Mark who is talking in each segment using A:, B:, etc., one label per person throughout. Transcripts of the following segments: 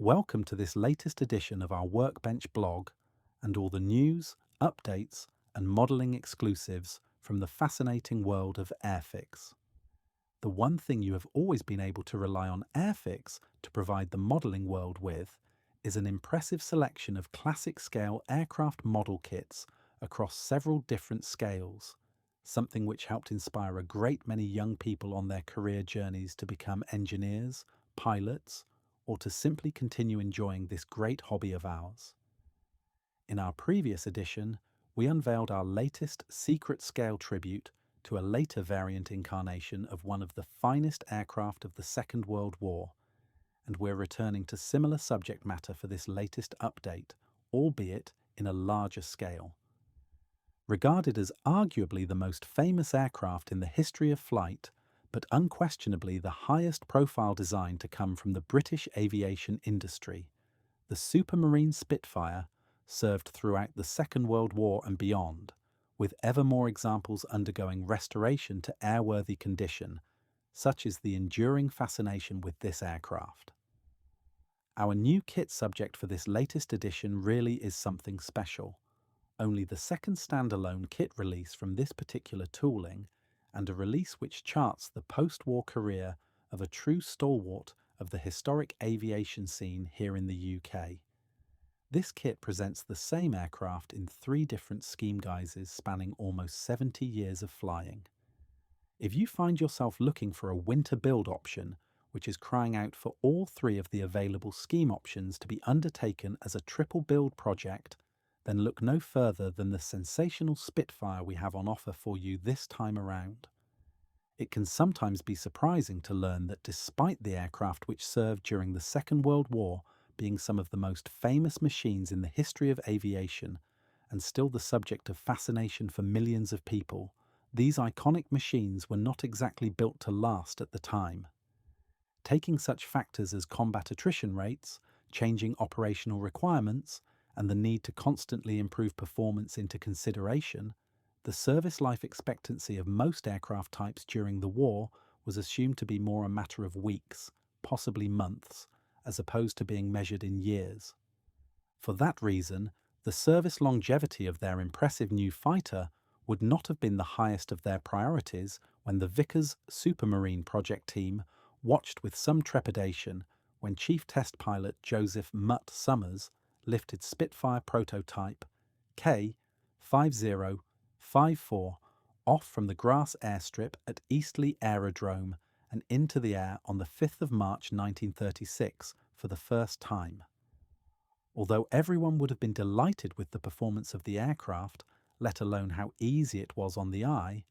A: Welcome to this latest edition of our Workbench blog and all the news, updates, and modelling exclusives from the fascinating world of Airfix. The one thing you have always been able to rely on Airfix to provide the modelling world with is an impressive selection of classic scale aircraft model kits across several different scales, something which helped inspire a great many young people on their career journeys to become engineers, pilots, or to simply continue enjoying this great hobby of ours. In our previous edition, we unveiled our latest secret scale tribute to a later variant incarnation of one of the finest aircraft of the Second World War, and we're returning to similar subject matter for this latest update, albeit in a larger scale. Regarded as arguably the most famous aircraft in the history of flight, but unquestionably the highest profile design to come from the British aviation industry, the Supermarine Spitfire served throughout the Second World War and beyond, with ever more examples undergoing restoration to airworthy condition, such is the enduring fascination with this aircraft. Our new kit subject for this latest edition really is something special, only the second standalone kit release from this particular tooling, and a release which charts the post-war career of a true stalwart of the historic aviation scene here in the UK. This kit presents the same aircraft in 3 different scheme guises spanning almost 70 years of flying. If you find yourself looking for a winter build option, which is crying out for all 3 of the available scheme options to be undertaken as a triple build project, then look no further than the sensational Spitfire we have on offer for you this time around. It can sometimes be surprising to learn that despite the aircraft which served during the Second World War being some of the most famous machines in the history of aviation, and still the subject of fascination for millions of people, these iconic machines were not exactly built to last at the time. Taking such factors as combat attrition rates, changing operational requirements, and the need to constantly improve performance into consideration, the service life expectancy of most aircraft types during the war was assumed to be more a matter of weeks, possibly months, as opposed to being measured in years. For that reason, the service longevity of their impressive new fighter would not have been the highest of their priorities when the Vickers Supermarine project team watched with some trepidation when Chief Test Pilot Joseph "Mutt" Summers lifted Spitfire prototype K5054 off from the grass airstrip at Eastleigh Aerodrome and into the air on the 5th of March 1936 for the first time. Although everyone would have been delighted with the performance of the aircraft, let alone how easy it was on the eye,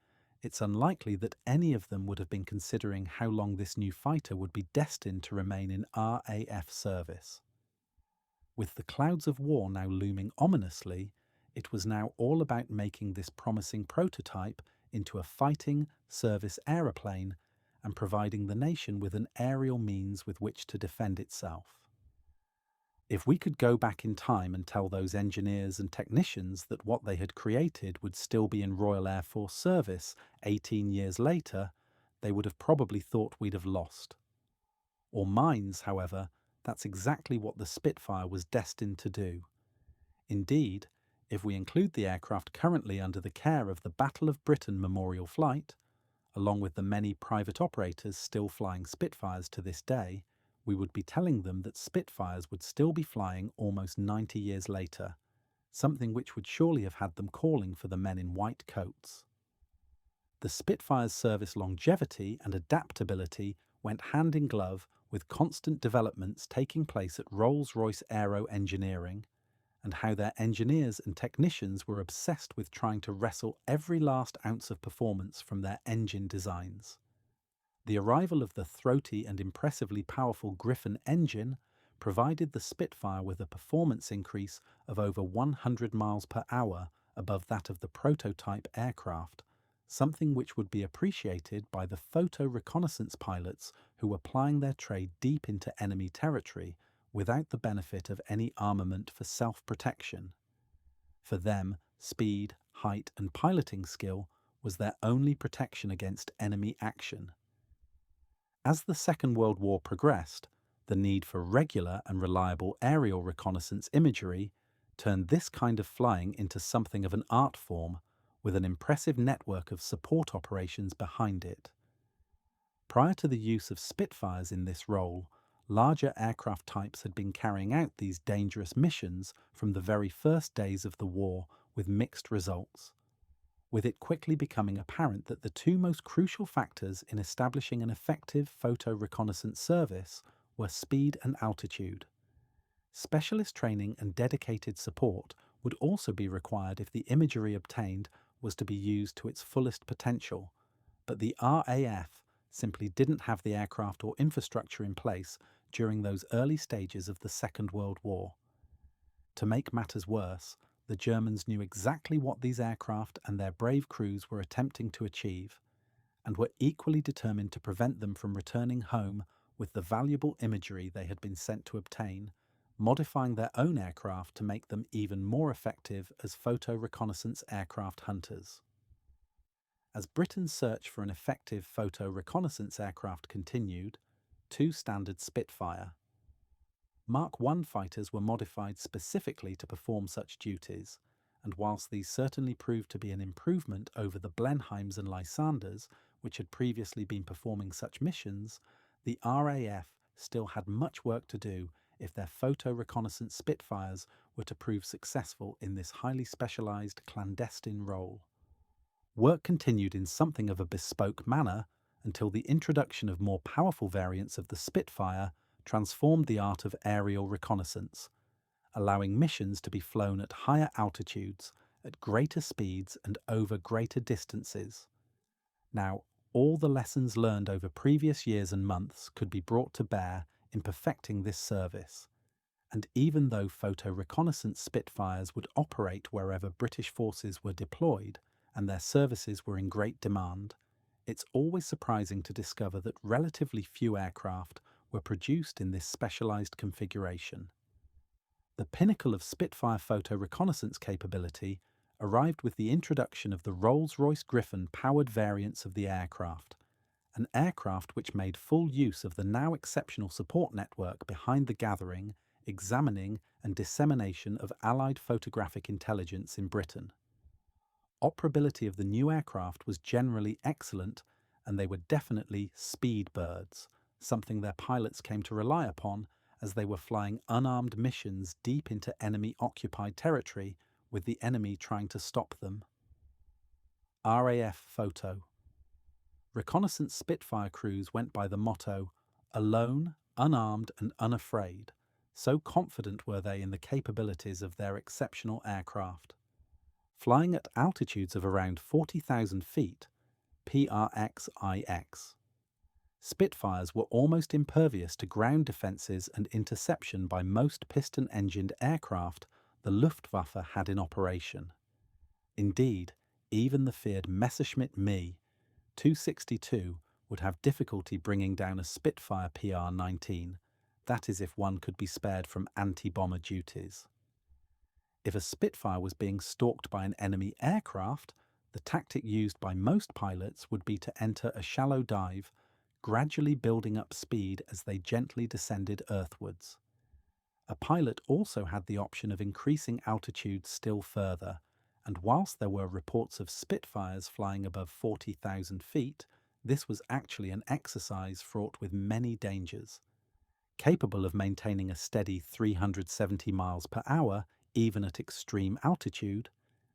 A: it's unlikely that any of them would have been considering how long this new fighter would be destined to remain in RAF service. With the clouds of war now looming ominously, it was now all about making this promising prototype into a fighting service aeroplane and providing the nation with an aerial means with which to defend itself. If we could go back in time and tell those engineers and technicians that what they had created would still be in Royal Air Force service 18 years later, they would have probably thought we'd have lost. Or minds, however, that's exactly what the Spitfire was destined to do. Indeed, if we include the aircraft currently under the care of the Battle of Britain Memorial Flight, along with the many private operators still flying Spitfires to this day, we would be telling them that Spitfires would still be flying almost 90 years later, something which would surely have had them calling for the men in white coats. The Spitfire's service longevity and adaptability went hand in glove with constant developments taking place at Rolls-Royce Aero Engineering, and how their engineers and technicians were obsessed with trying to wrestle every last ounce of performance from their engine designs. The arrival of the throaty and impressively powerful Griffon engine provided the Spitfire with a performance increase of over 100 miles per hour above that of the prototype aircraft, something which would be appreciated by the photo reconnaissance pilots who were plying their trade deep into enemy territory without the benefit of any armament for self-protection. For them, speed, height and piloting skill was their only protection against enemy action. As the Second World War progressed, The need for regular and reliable aerial reconnaissance imagery turned this kind of flying into something of an art form, with an impressive network of support operations behind it. Prior to the use of Spitfires in this role, larger aircraft types had been carrying out these dangerous missions from the very first days of the war with mixed results, with it quickly becoming apparent that the two most crucial factors in establishing an effective photo reconnaissance service were speed and altitude. Specialist training and dedicated support would also be required if the imagery obtained was to be used to its fullest potential, but the RAF simply didn't have the aircraft or infrastructure in place during those early stages of the Second World War. To make matters worse, the Germans knew exactly what these aircraft and their brave crews were attempting to achieve, and were equally determined to prevent them from returning home with the valuable imagery they had been sent to obtain, modifying their own aircraft to make them even more effective as photo reconnaissance aircraft hunters. As Britain's search for an effective photo reconnaissance aircraft continued, two standard Spitfire Mark I fighters were modified specifically to perform such duties, and whilst these certainly proved to be an improvement over the Blenheims and Lysanders, which had previously been performing such missions, the RAF still had much work to do if their photo reconnaissance Spitfires were to prove successful in this highly specialised clandestine role. Work continued in something of a bespoke manner until the introduction of more powerful variants of the Spitfire transformed the art of aerial reconnaissance, allowing missions to be flown at higher altitudes, at greater speeds and over greater distances. Now, all the lessons learned over previous years and months could be brought to bear in perfecting this service, and even though photo reconnaissance Spitfires would operate wherever British forces were deployed and their services were in great demand, it's always surprising to discover that relatively few aircraft were produced in this specialised configuration. The pinnacle of Spitfire photo reconnaissance capability arrived with the introduction of the Rolls-Royce Griffon powered variants of the aircraft, an aircraft which made full use of the now exceptional support network behind the gathering, examining and dissemination of Allied photographic intelligence in Britain. Operability of the new aircraft was generally excellent, and they were definitely speed birds, something their pilots came to rely upon as they were flying unarmed missions deep into enemy-occupied territory, with the enemy trying to stop them. RAF photo. Reconnaissance Spitfire crews went by the motto, "Alone, unarmed and unafraid," so confident were they in the capabilities of their exceptional aircraft. Flying at altitudes of around 40,000 feet, PRXIX, Spitfires were almost impervious to ground defences and interception by most piston-engined aircraft the Luftwaffe had in operation. Indeed, even the feared Messerschmitt Me 262 would have difficulty bringing down a Spitfire PR-19, that is if one could be spared from anti-bomber duties. If a Spitfire was being stalked by an enemy aircraft, the tactic used by most pilots would be to enter a shallow dive, gradually building up speed as they gently descended earthwards. A pilot also had the option of increasing altitude still further, and whilst there were reports of Spitfires flying above 40,000 feet, this was actually an exercise fraught with many dangers. Capable of maintaining a steady 370 miles per hour, even at extreme altitude,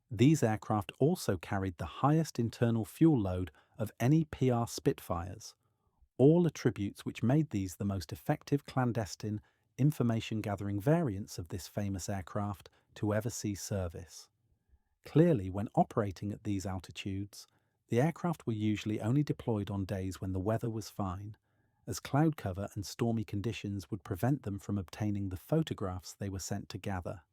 A: these aircraft also carried the highest internal fuel load of any PR Spitfires, all attributes which made these the most effective clandestine, information-gathering variants of this famous aircraft to ever see service. Clearly, when operating at these altitudes, the aircraft were usually only deployed on days when the weather was fine, as cloud cover and stormy conditions would prevent them from obtaining the photographs they were sent to gather.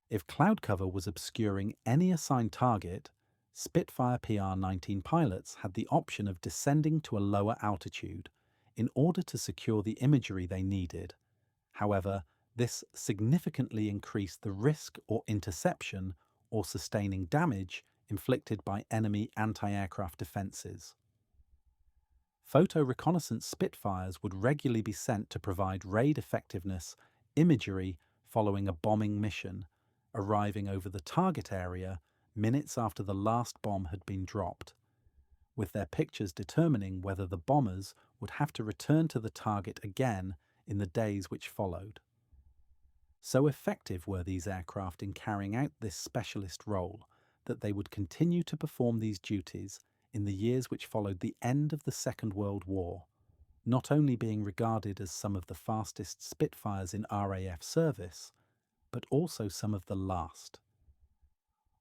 A: If cloud cover was obscuring any assigned target, Spitfire PR-19 pilots had the option of descending to a lower altitude in order to secure the imagery they needed. However, this significantly increased the risk or interception or sustaining damage inflicted by enemy anti-aircraft defences. Photo reconnaissance Spitfires would regularly be sent to provide raid effectiveness imagery following a bombing mission, arriving over the target area minutes after the last bomb had been dropped, with their pictures determining whether the bombers would have to return to the target again in the days which followed. So effective were these aircraft in carrying out this specialist role that they would continue to perform these duties in the years which followed the end of the Second World War, not only being regarded as some of the fastest Spitfires in RAF service, but also some of the last.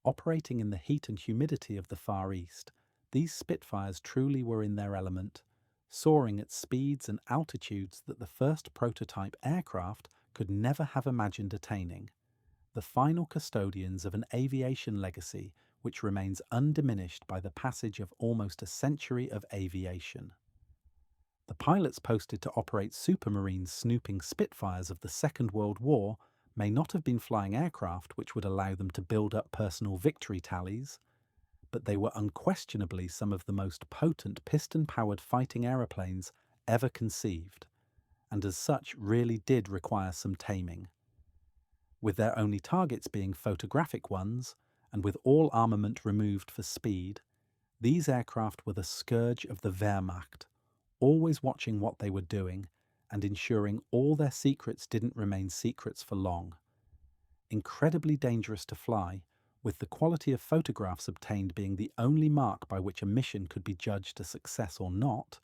A: Operating in the heat and humidity of the Far East, these Spitfires truly were in their element, soaring at speeds and altitudes that the first prototype aircraft could never have imagined attaining, the final custodians of an aviation legacy which remains undiminished by the passage of almost a century of aviation. The pilots posted to operate Supermarine snooping Spitfires of the Second World War may not have been flying aircraft which would allow them to build up personal victory tallies, but they were unquestionably some of the most potent piston-powered fighting aeroplanes ever conceived, and as such really did require some taming. With their only targets being photographic ones, and with all armament removed for speed, these aircraft were the scourge of the Wehrmacht, always watching what they were doing and ensuring all their secrets didn't remain secrets for long. Incredibly dangerous to fly, with the quality of photographs obtained being the only mark by which a mission could be judged a success or not,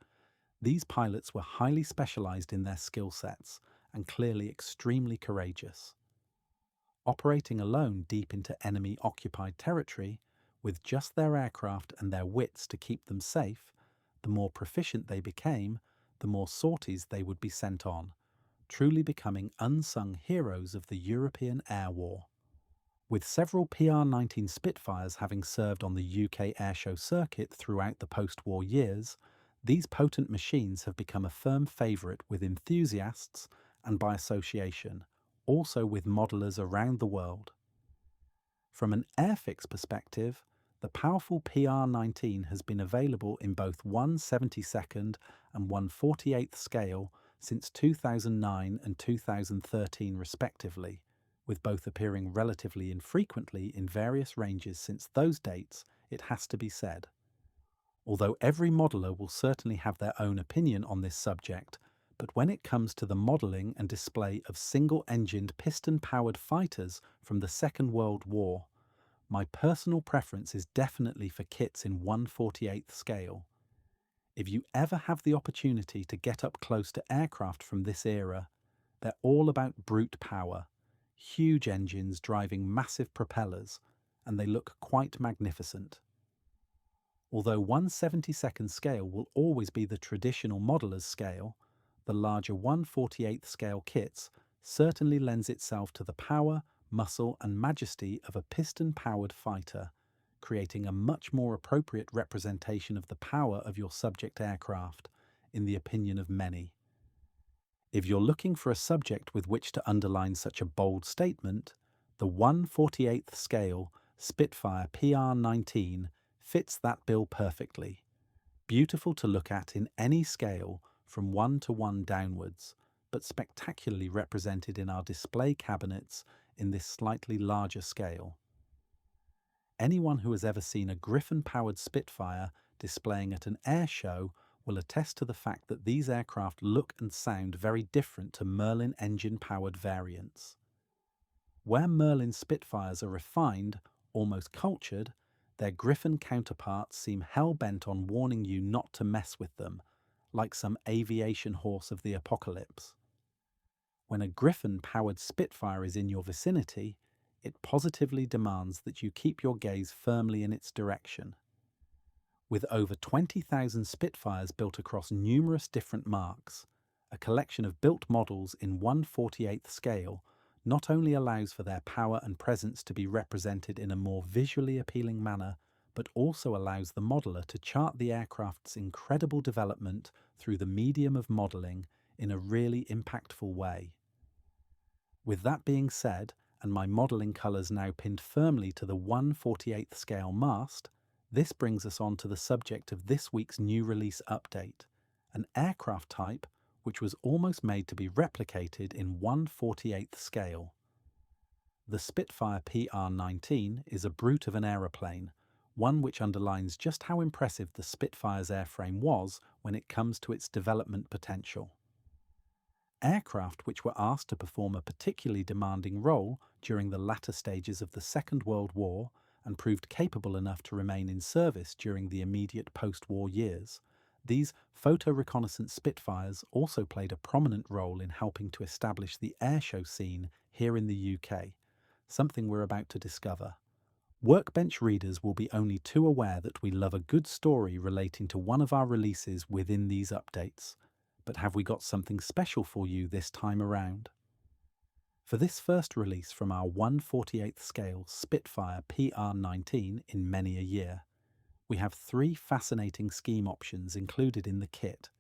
A: these pilots were highly specialized in their skill sets and clearly extremely courageous. Operating alone deep into enemy-occupied territory, with just their aircraft and their wits to keep them safe, the more proficient they became, the more sorties they would be sent on, truly becoming unsung heroes of the European air war. With several PR-19 Spitfires having served on the UK airshow circuit throughout the post-war years, these potent machines have become a firm favourite with enthusiasts and by association, also with modelers around the world. From an Airfix perspective, the powerful PR-19 has been available in both 1/72nd and 1/48th scale since 2009 and 2013 respectively, with both appearing relatively infrequently in various ranges since those dates, it has to be said. Although every modeler will certainly have their own opinion on this subject, but when it comes to the modelling and display of single-engined piston-powered fighters from the Second World War, my personal preference is definitely for kits in 1/48th scale. If you ever have the opportunity to get up close to aircraft from this era, they're all about brute power, huge engines driving massive propellers, and they look quite magnificent. Although 1/72nd scale will always be the traditional modeller's scale, the larger 1/48th scale kits certainly lends itself to the power, muscle and majesty of a piston-powered fighter, creating a much more appropriate representation of the power of your subject aircraft, in the opinion of many. If you're looking for a subject with which to underline such a bold statement, the 1/48th scale Spitfire PR-19 fits that bill perfectly. Beautiful to look at in any scale from 1:1 downwards, but spectacularly represented in our display cabinets in this slightly larger scale. Anyone who has ever seen a Griffon-powered Spitfire displaying at an air show will attest to the fact that these aircraft look and sound very different to Merlin engine-powered variants. Where Merlin Spitfires are refined, almost cultured, their Griffon counterparts seem hell-bent on warning you not to mess with them, like some aviation horse of the apocalypse. When a Griffon-powered Spitfire is in your vicinity, it positively demands that you keep your gaze firmly in its direction. With over 20,000 Spitfires built across numerous different marques, a collection of built models in 1/48th scale not only allows for their power and presence to be represented in a more visually appealing manner, but also allows the modeler to chart the aircraft's incredible development through the medium of modelling in a really impactful way. With that being said, and my modelling colours now pinned firmly to the 1/48th scale mast, this brings us on to the subject of this week's new release update, an aircraft type which was almost made to be replicated in 1/48th scale. The Spitfire PR-19 is a brute of an aeroplane, one which underlines just how impressive the Spitfire's airframe was when it comes to its development potential. Aircraft which were asked to perform a particularly demanding role during the latter stages of the Second World War and proved capable enough to remain in service during the immediate post-war years, these photo-reconnaissance Spitfires also played a prominent role in helping to establish the airshow scene here in the UK, something we're about to discover. Workbench readers will be only too aware that we love a good story relating to one of our releases within these updates. But have we got something special for you this time around? For this first release from our 1/48th scale Spitfire PR-19 in many a year, we have 3 fascinating scheme options included in the kit,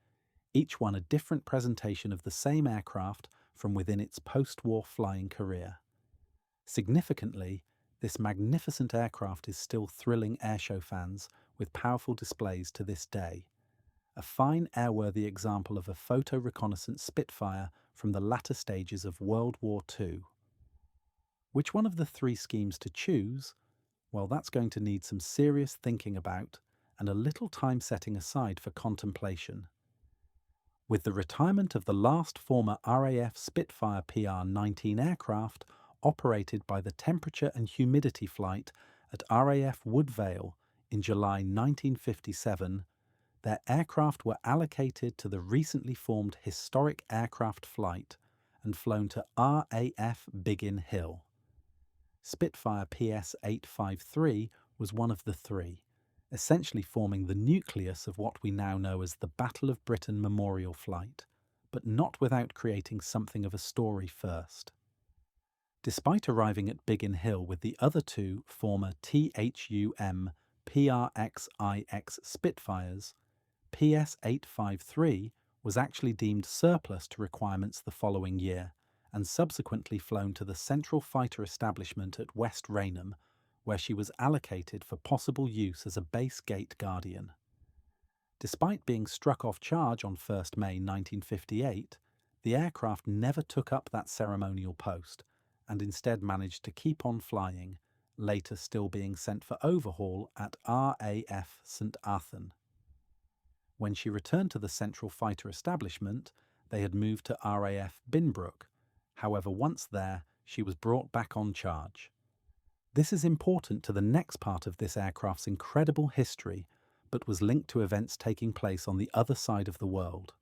A: each one a different presentation of the same aircraft from within its post-war flying career. Significantly, this magnificent aircraft is still thrilling airshow fans with powerful displays to this day. A fine airworthy example of a photo-reconnaissance Spitfire from the latter stages of World War II. Which one of the 3 schemes to choose? Well, that's going to need some serious thinking about and a little time setting aside for contemplation. With the retirement of the last former RAF Spitfire PR-19 aircraft operated by the Temperature and Humidity Flight at RAF Woodvale in July 1957, their aircraft were allocated to the recently formed Historic Aircraft Flight and flown to RAF Biggin Hill. Spitfire PS-853 was one of the 3, essentially forming the nucleus of what we now know as the Battle of Britain Memorial Flight, but not without creating something of a story first. Despite arriving at Biggin Hill with the other 2 former THUM PRXIX Spitfires, PS-853 was actually deemed surplus to requirements the following year and subsequently flown to the Central Fighter Establishment at West Raynham, where she was allocated for possible use as a base gate guardian. Despite being struck off charge on 1st May 1958, the aircraft never took up that ceremonial post and instead managed to keep on flying, later still being sent for overhaul at RAF St Athan. When she returned to the Central Fighter Establishment, they had moved to RAF Binbrook. However, once there, she was brought back on charge. This is important to the next part of this aircraft's incredible history, but was linked to events taking place on the other side of the world.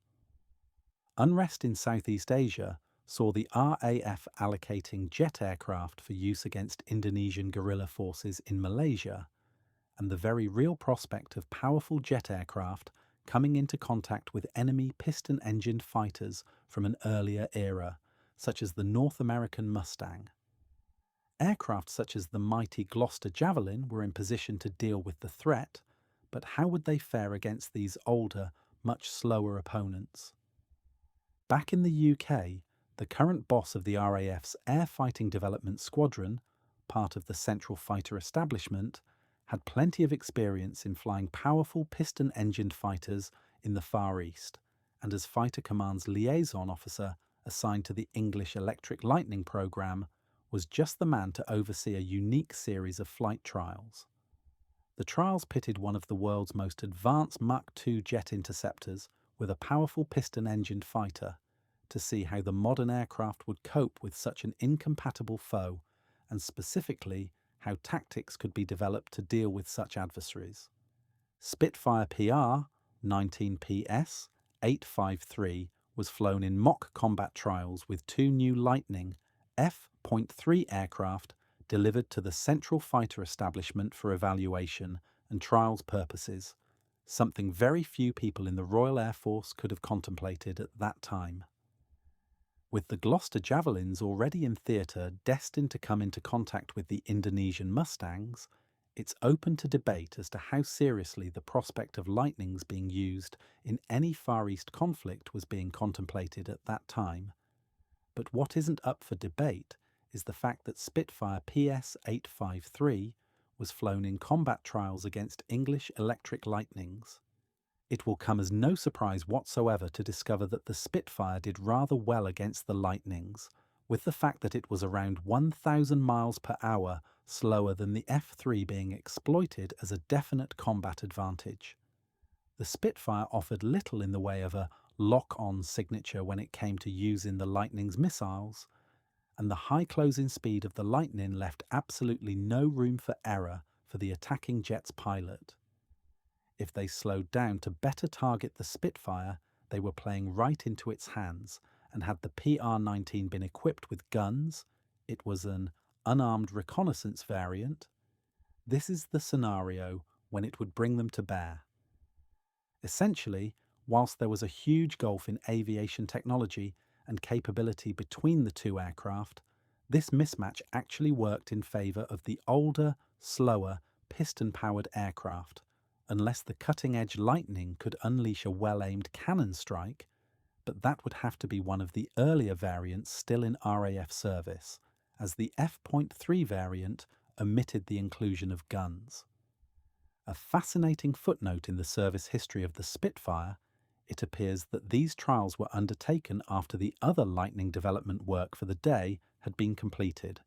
A: Unrest in Southeast Asia saw the RAF allocating jet aircraft for use against Indonesian guerrilla forces in Malaysia, and the very real prospect of powerful jet aircraft coming into contact with enemy piston-engined fighters from an earlier era, such as the North American Mustang. Aircraft such as the mighty Gloucester Javelin were in position to deal with the threat, but how would they fare against these older, much slower opponents? Back in the UK, the current boss of the RAF's Air Fighting Development Squadron, part of the Central Fighter Establishment, had plenty of experience in flying powerful piston-engined fighters in the Far East, and as Fighter Command's liaison officer assigned to the English Electric Lightning programme, was just the man to oversee a unique series of flight trials. The trials pitted one of the world's most advanced Mach 2 jet interceptors with a powerful piston-engined fighter to see how the modern aircraft would cope with such an incompatible foe, and specifically how tactics could be developed to deal with such adversaries. Spitfire PR 19PS 853 was flown in mock combat trials with 2 new Lightning F.3 aircraft delivered to the Central Fighter Establishment for evaluation and trials purposes, something very few people in the Royal Air Force could have contemplated at that time. With the Gloucester Javelins already in theatre destined to come into contact with the Indonesian Mustangs, it's open to debate as to how seriously the prospect of Lightnings being used in any Far East conflict was being contemplated at that time. But what isn't up for debate is the fact that Spitfire PS-853 was flown in combat trials against English Electric Lightnings. It will come as no surprise whatsoever to discover that the Spitfire did rather well against the Lightnings, with the fact that it was around 1,000 miles per hour slower than the F-3 being exploited as a definite combat advantage. The Spitfire offered little in the way of a lock-on signature when it came to using the Lightning's missiles, and the high closing speed of the Lightning left absolutely no room for error for the attacking jet's pilot. If they slowed down to better target the Spitfire, they were playing right into its hands, and had the PR-19 been equipped with guns, it was an unarmed reconnaissance variant, this is the scenario when it would bring them to bear. Essentially, whilst there was a huge gulf in aviation technology and capability between the two aircraft, this mismatch actually worked in favour of the older, slower, piston-powered aircraft, unless the cutting-edge Lightning could unleash a well-aimed cannon strike, but that would have to be one of the earlier variants still in RAF service, as the F.3 variant omitted the inclusion of guns. A fascinating footnote in the service history of the Spitfire, it appears that these trials were undertaken after the other Lightning development work for the day had been completed,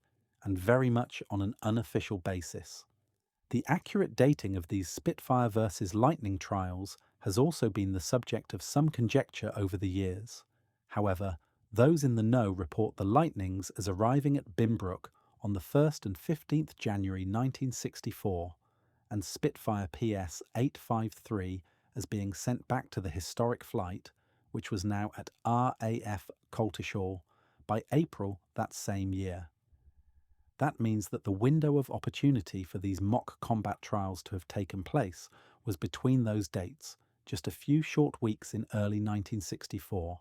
A: and very much on an unofficial basis. The accurate dating of these Spitfire versus Lightning trials has also been the subject of some conjecture over the years. However, those in the know report the Lightnings as arriving at Binbrook on the 1st and 15th January 1964, and Spitfire PS 853 as being sent back to the historic flight, which was now at RAF Coltishall, by April that same year. That means that the window of opportunity for these mock combat trials to have taken place was between those dates, just a few short weeks in early 1964.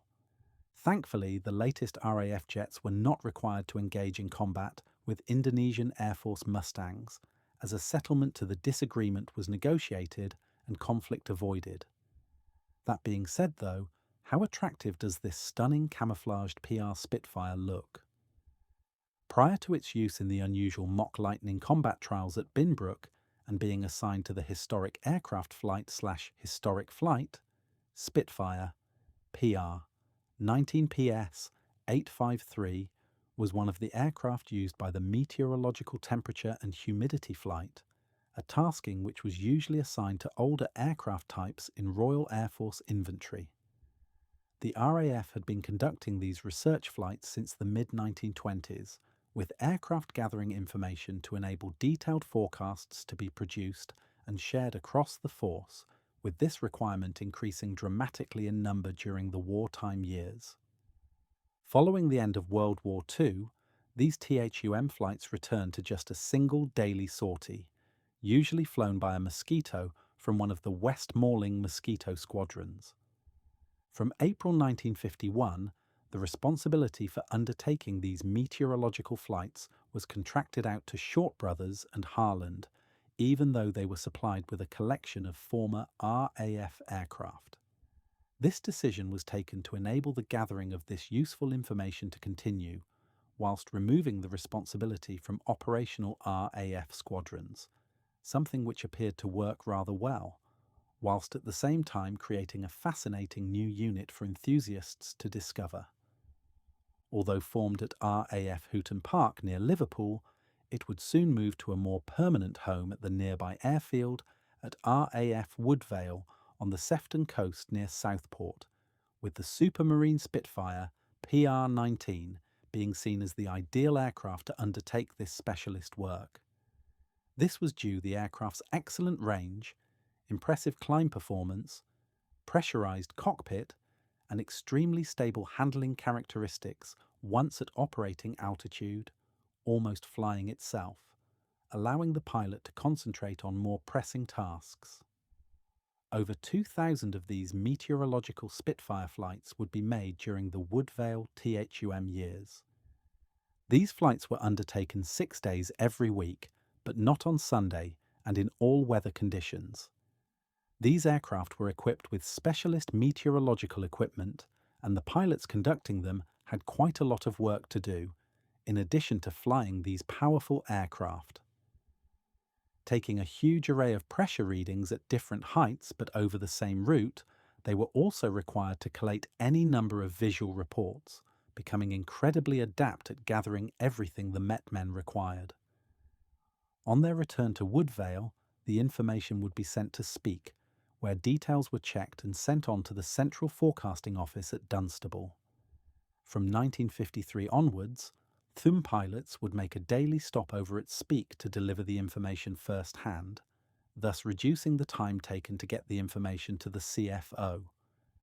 A: Thankfully, the latest RAF jets were not required to engage in combat with Indonesian Air Force Mustangs, as a settlement to the disagreement was negotiated and conflict avoided. That being said though, how attractive does this stunning camouflaged PR Spitfire look? Prior to its use in the unusual mock Lightning combat trials at Binbrook and being assigned to the historic aircraft flight/historic flight, Spitfire, PR, 19 PS 853 was one of the aircraft used by the Meteorological Temperature and Humidity Flight, a tasking which was usually assigned to older aircraft types in Royal Air Force inventory. The RAF had been conducting these research flights since the mid-1920s, with aircraft gathering information to enable detailed forecasts to be produced and shared across the force, with this requirement increasing dramatically in number during the wartime years. Following the end of World War II, these THUM flights returned to just a single daily sortie, usually flown by a Mosquito from one of the Westmoreland Mosquito squadrons. From April 1951, the responsibility for undertaking these meteorological flights was contracted out to Short Brothers and Harland, even though they were supplied with a collection of former RAF aircraft. This decision was taken to enable the gathering of this useful information to continue, whilst removing the responsibility from operational RAF squadrons, something which appeared to work rather well, whilst at the same time creating a fascinating new unit for enthusiasts to discover. Although formed at RAF Houghton Park near Liverpool, it would soon move to a more permanent home at the nearby airfield at RAF Woodvale on the Sefton coast near Southport, with the Supermarine Spitfire PR-19 being seen as the ideal aircraft to undertake this specialist work. This was due to the aircraft's excellent range, impressive climb performance, pressurized cockpit, and extremely stable handling characteristics once at operating altitude, almost flying itself, allowing the pilot to concentrate on more pressing tasks. Over 2,000 of these meteorological Spitfire flights would be made during the Woodvale THUM years. These flights were undertaken 6 days every week, but not on Sunday and in all weather conditions. These aircraft were equipped with specialist meteorological equipment, and the pilots conducting them had quite a lot of work to do, in addition to flying these powerful aircraft. Taking a huge array of pressure readings at different heights but over the same route, they were also required to collate any number of visual reports, becoming incredibly adept at gathering everything the Met men required. On their return to Woodvale, the information would be sent to Speke, where details were checked and sent on to the Central Forecasting Office at Dunstable. From 1953 onwards, THUM pilots would make a daily stopover at Speke to deliver the information first-hand, thus reducing the time taken to get the information to the CFO.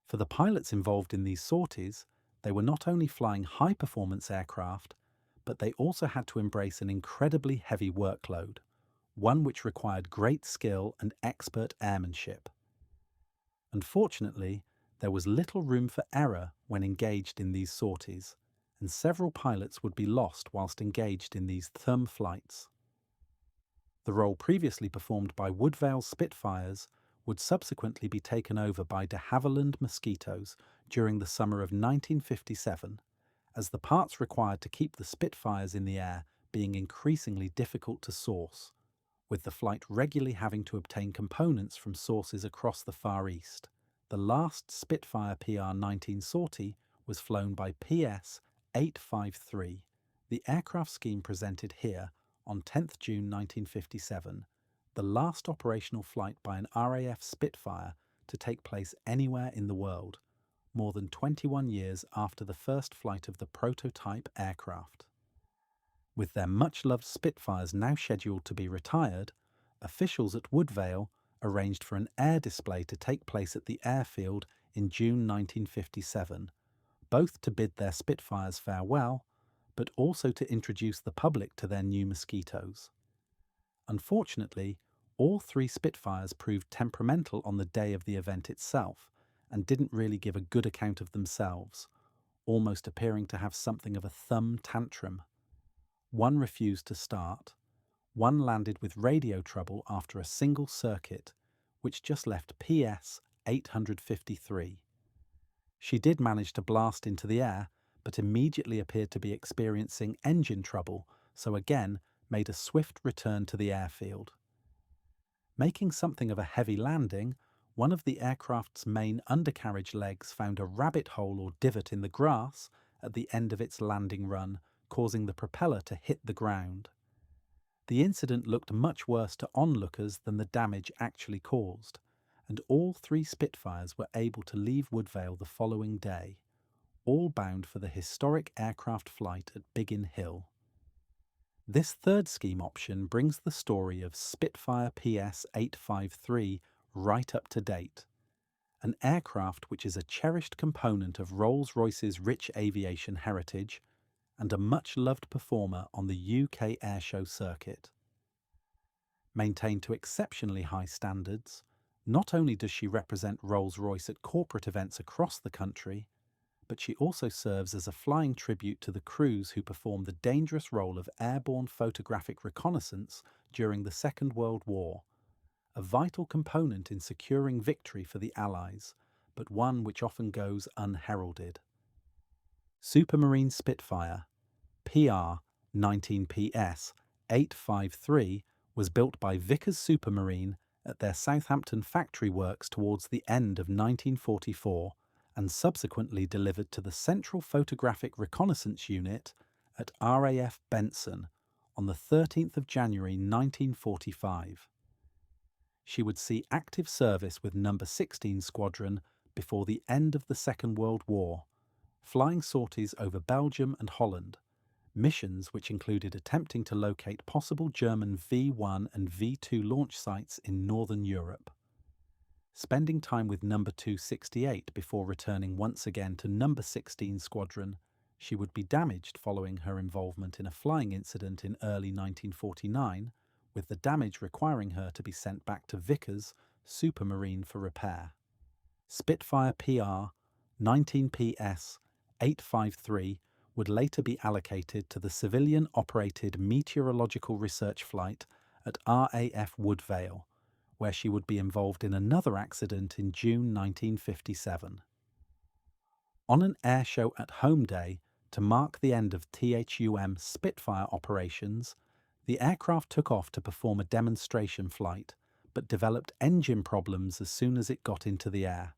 A: For the pilots involved in these sorties, they were not only flying high-performance aircraft, but they also had to embrace an incredibly heavy workload, one which required great skill and expert airmanship. Unfortunately, there was little room for error when engaged in these sorties, and several pilots would be lost whilst engaged in these THUM flights. The role previously performed by Woodvale Spitfires would subsequently be taken over by de Havilland Mosquitoes during the summer of 1957, as the parts required to keep the Spitfires in the air being increasingly difficult to source, with the flight regularly having to obtain components from sources across the Far East. The last Spitfire PR-19 sortie was flown by PS-853, the aircraft scheme presented here on 10th June 1957, the last operational flight by an RAF Spitfire to take place anywhere in the world, more than 21 years after the first flight of the prototype aircraft. With their much-loved Spitfires now scheduled to be retired, officials at Woodvale arranged for an air display to take place at the airfield in June 1957, both to bid their Spitfires farewell, but also to introduce the public to their new Mosquitoes. Unfortunately, all three Spitfires proved temperamental on the day of the event itself, and didn't really give a good account of themselves, almost appearing to have something of a thumb tantrum. One refused to start. One landed with radio trouble after a single circuit, which just left PS 853. She did manage to blast into the air, but immediately appeared to be experiencing engine trouble, so again made a swift return to the airfield. Making something of a heavy landing, one of the aircraft's main undercarriage legs found a rabbit hole or divot in the grass at the end of its landing run, causing the propeller to hit the ground. The incident looked much worse to onlookers than the damage actually caused, and all three Spitfires were able to leave Woodvale the following day, all bound for the historic aircraft flight at Biggin Hill. This third scheme option brings the story of Spitfire PS-853 right up to date, an aircraft which is a cherished component of Rolls-Royce's rich aviation heritage and a much-loved performer on the UK airshow circuit. Maintained to exceptionally high standards, not only does she represent Rolls-Royce at corporate events across the country, but she also serves as a flying tribute to the crews who performed the dangerous role of airborne photographic reconnaissance during the Second World War, a vital component in securing victory for the Allies, but one which often goes unheralded. Supermarine Spitfire, PR 19PS 853, was built by Vickers Supermarine at their Southampton factory works towards the end of 1944 and subsequently delivered to the Central Photographic Reconnaissance Unit at RAF Benson on the 13th of January 1945. She would see active service with No. 16 Squadron before the end of the Second World War, flying sorties over Belgium and Holland, missions which included attempting to locate possible German V-1 and V-2 launch sites in Northern Europe. Spending time with No. 268 before returning once again to No. 16 Squadron, she would be damaged following her involvement in a flying incident in early 1949, with the damage requiring her to be sent back to Vickers Supermarine for repair. Spitfire PR 19PS 853 would later be allocated to the civilian-operated meteorological research flight at RAF Woodvale, where she would be involved in another accident in June 1957. On an airshow at Home Day, to mark the end of THUM Spitfire operations, The aircraft took off to perform a demonstration flight, but developed engine problems as soon as it got into the air.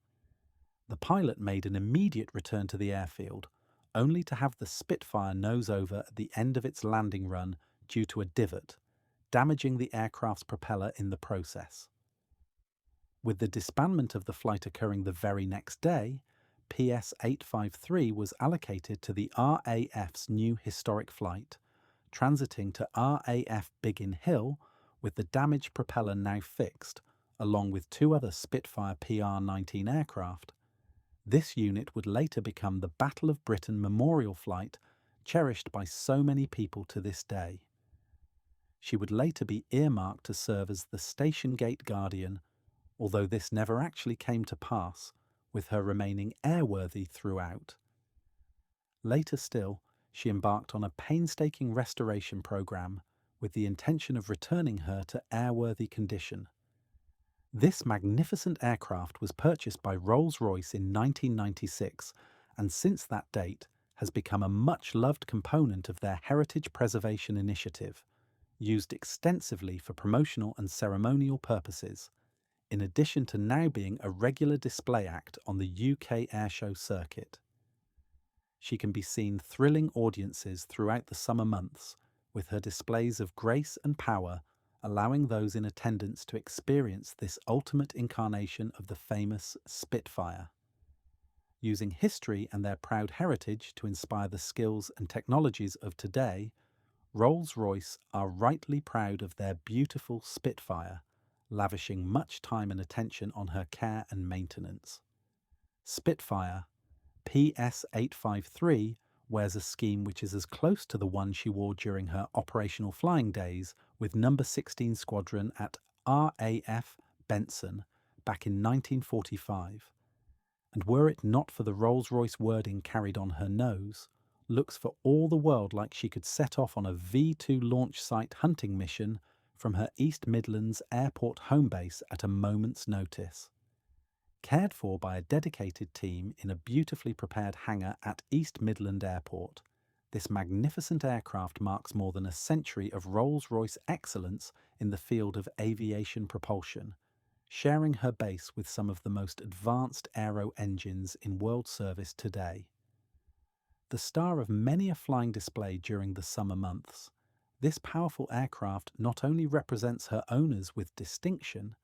A: The pilot made an immediate return to the airfield, only to have the Spitfire nose over at the end of its landing run due to a divot, damaging the aircraft's propeller in the process. With the disbandment of the flight occurring the very next day, PS-853 was allocated to the RAF's new historic flight, transiting to RAF Biggin Hill with the damaged propeller now fixed, along with two other Spitfire PR-19 aircraft. This unit would later become the Battle of Britain memorial flight, cherished by so many people to this day. She would later be earmarked to serve as the Station Gate Guardian, although this never actually came to pass, with her remaining airworthy throughout. Later still, she embarked on a painstaking restoration program with the intention of returning her to airworthy condition. This magnificent aircraft was purchased by Rolls-Royce in 1996 and since that date has become a much-loved component of their heritage preservation initiative, used extensively for promotional and ceremonial purposes, in addition to now being a regular display act on the UK airshow circuit. She can be seen thrilling audiences throughout the summer months, with her displays of grace and power allowing those in attendance to experience this ultimate incarnation of the famous Spitfire. Using history and their proud heritage to inspire the skills and technologies of today, Rolls-Royce are rightly proud of their beautiful Spitfire, lavishing much time and attention on her care and maintenance. Spitfire PS-853 wears a scheme which is as close to the one she wore during her operational flying days with No. 16 Squadron at RAF Benson back in 1945. And were it not for the Rolls-Royce wording carried on her nose, looks for all the world like she could set off on a V-2 launch site hunting mission from her East Midlands airport home base at a moment's notice. Cared for by a dedicated team in a beautifully prepared hangar at East Midland Airport, this magnificent aircraft marks more than a century of Rolls-Royce excellence in the field of aviation propulsion, sharing her base with some of the most advanced aero engines in world service today. The star of many a flying display during the summer months, this powerful aircraft not only represents her owners with distinction,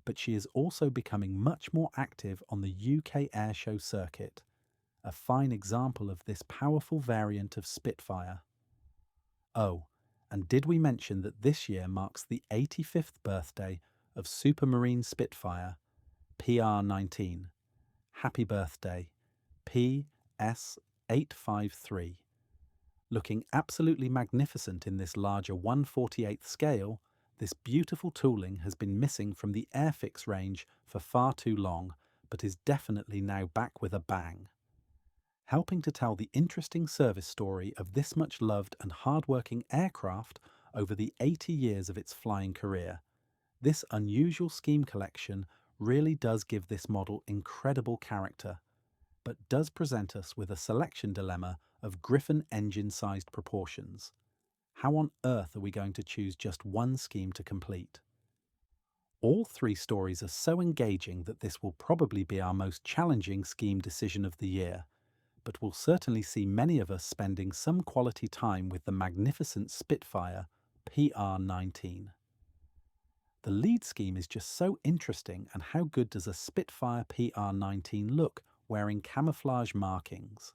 A: but she is also becoming much more active on the UK airshow circuit, a fine example of this powerful variant of Spitfire. Oh, and did we mention that this year marks the 85th birthday of Supermarine Spitfire, PR-19. Happy birthday, PS-853. Looking absolutely magnificent in this larger 1/48th scale, this beautiful tooling has been missing from the Airfix range for far too long, but is definitely now back with a bang. Helping to tell the interesting service story of this much loved and hard-working aircraft over the 80 years of its flying career, this unusual scheme collection really does give this model incredible character, but does present us with a selection dilemma of Griffon engine-sized proportions. How on earth are we going to choose just one scheme to complete? All three stories are so engaging that this will probably be our most challenging scheme decision of the year, but we'll certainly see many of us spending some quality time with the magnificent Spitfire PR-19. The lead scheme is just so interesting, and how good does a Spitfire PR-19 look wearing camouflage markings?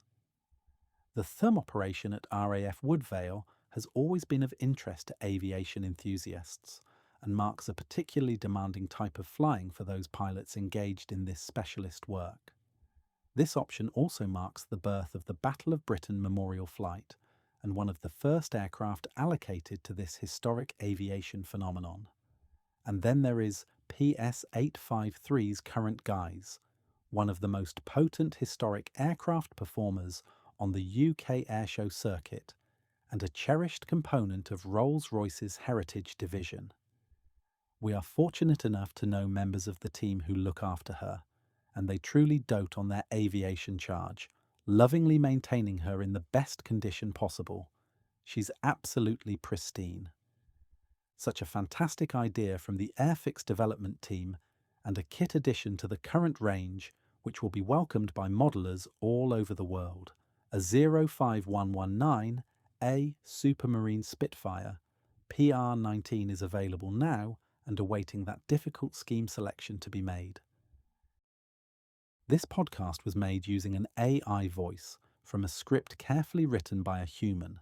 A: The thumb operation at RAF Woodvale has always been of interest to aviation enthusiasts and marks a particularly demanding type of flying for those pilots engaged in this specialist work. This option also marks the birth of the Battle of Britain memorial flight and one of the first aircraft allocated to this historic aviation phenomenon. And then there is PS-853's current guise, one of the most potent historic aircraft performers on the UK airshow circuit and a cherished component of Rolls-Royce's heritage division. We are fortunate enough to know members of the team who look after her, and they truly dote on their aviation charge, lovingly maintaining her in the best condition possible. She's absolutely pristine. Such a fantastic idea from the Airfix development team and a kit addition to the current range, which will be welcomed by modelers all over the world. A 05119 A Supermarine Spitfire PR19 is available now and awaiting that difficult scheme selection to be made. This podcast was made using an AI voice from a script carefully written by a human.